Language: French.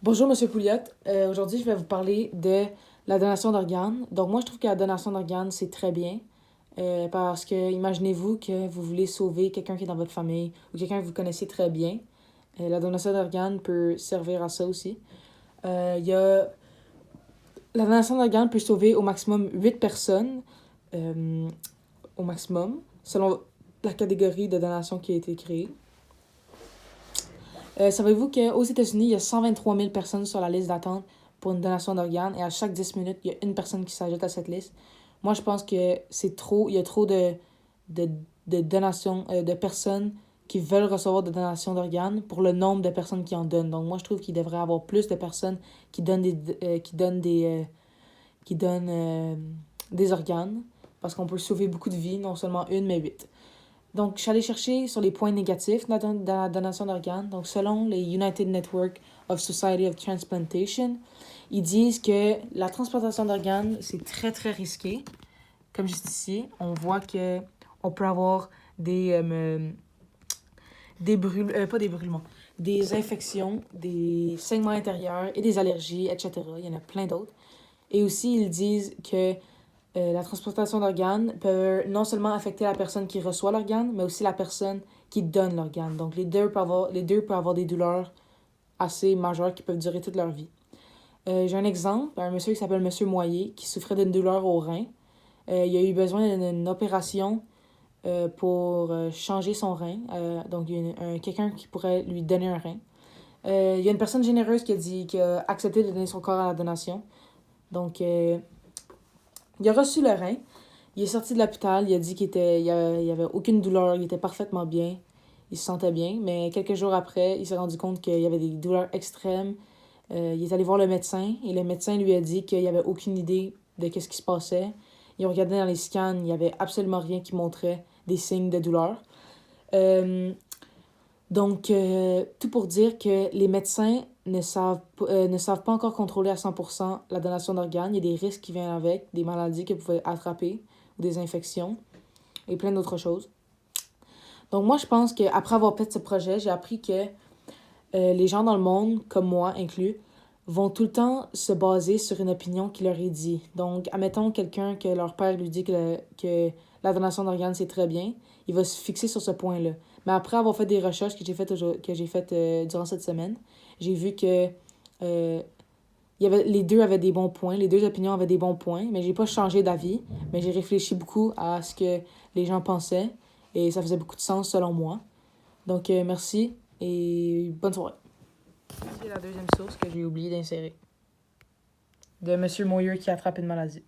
Bonjour, Monsieur Pouliot. Aujourd'hui, je vais vous parler de la donation d'organes. Donc, moi, je trouve que la donation d'organes, c'est très bien. Parce que, imaginez-vous que vous voulez sauver quelqu'un qui est dans votre famille ou quelqu'un que vous connaissez très bien. La donation d'organes peut servir à ça aussi. Il y a... La donation d'organes peut sauver au maximum 8 personnes, euh, au maximum, selon la catégorie de donation qui a été créée. Savez-vous qu'aux États-Unis, il y a 123 000 personnes sur la liste d'attente pour une donation d'organes et à chaque 10 minutes, il y a une personne qui s'ajoute à cette liste? Moi, je pense que c'est trop, il y a trop de, de donations, de personnes qui veulent recevoir des donations d'organes pour le nombre de personnes qui en donnent. Donc, moi, je trouve qu'il devrait y avoir plus de personnes qui donnent des organes parce qu'on peut sauver beaucoup de vies, non seulement une, mais 8. Donc, je suis allée chercher sur les points négatifs de la donation d'organes. Donc, selon les United Network of Society of Transplantation, ils disent que la transplantation d'organes, c'est très, très risqué. Comme juste ici, on voit que on peut avoir pas des brûlements, des infections, des saignements intérieurs et des allergies, etc. Il y en a plein d'autres. Et aussi, ils disent que la transplantation d'organes peut non seulement affecter la personne qui reçoit l'organe, mais aussi la personne qui donne l'organe. Donc, les deux peuvent avoir des douleurs assez majeures qui peuvent durer toute leur vie. J'ai un exemple, un monsieur qui s'appelle Monsieur Moyer, qui souffrait d'une douleur au rein. Il a eu besoin d'une opération pour changer son rein. Donc, il y a quelqu'un qui pourrait lui donner un rein. Il y a une personne généreuse qui a accepté de donner son corps à la donation. Donc, il a reçu le rein. Il est sorti de l'hôpital. Il a dit il avait aucune douleur. Il était parfaitement bien. Il se sentait bien. Mais quelques jours après, il s'est rendu compte qu'il y avait des douleurs extrêmes. Il est allé voir le médecin. Et le médecin lui a dit qu'il n'y avait aucune idée de ce qui se passait. Il a regardé dans les scans. Il n'y avait absolument rien qui montrait des signes de douleur. Euh, tout pour dire que les médecins ne savent pas encore contrôler à 100% la donation d'organes. Il y a des risques qui viennent avec, des maladies qu'ils pouvaient attraper, ou des infections, et plein d'autres choses. Donc moi, je pense qu'après avoir fait ce projet, j'ai appris que les gens dans le monde, comme moi inclus, vont tout le temps se baser sur une opinion qui leur est dit. Donc, admettons quelqu'un que leur père lui dit que la donation d'organes, c'est très bien, il va se fixer sur ce point-là. Mais après avoir fait des recherches que j'ai faites durant cette semaine, j'ai vu que les deux avaient des bons points, les deux opinions avaient des bons points, mais j'ai pas changé d'avis, mais j'ai réfléchi beaucoup à ce que les gens pensaient et ça faisait beaucoup de sens selon moi. Donc, merci et bonne soirée. C'est la deuxième source que j'ai oublié d'insérer. De Monsieur Moyer qui attrape une maladie.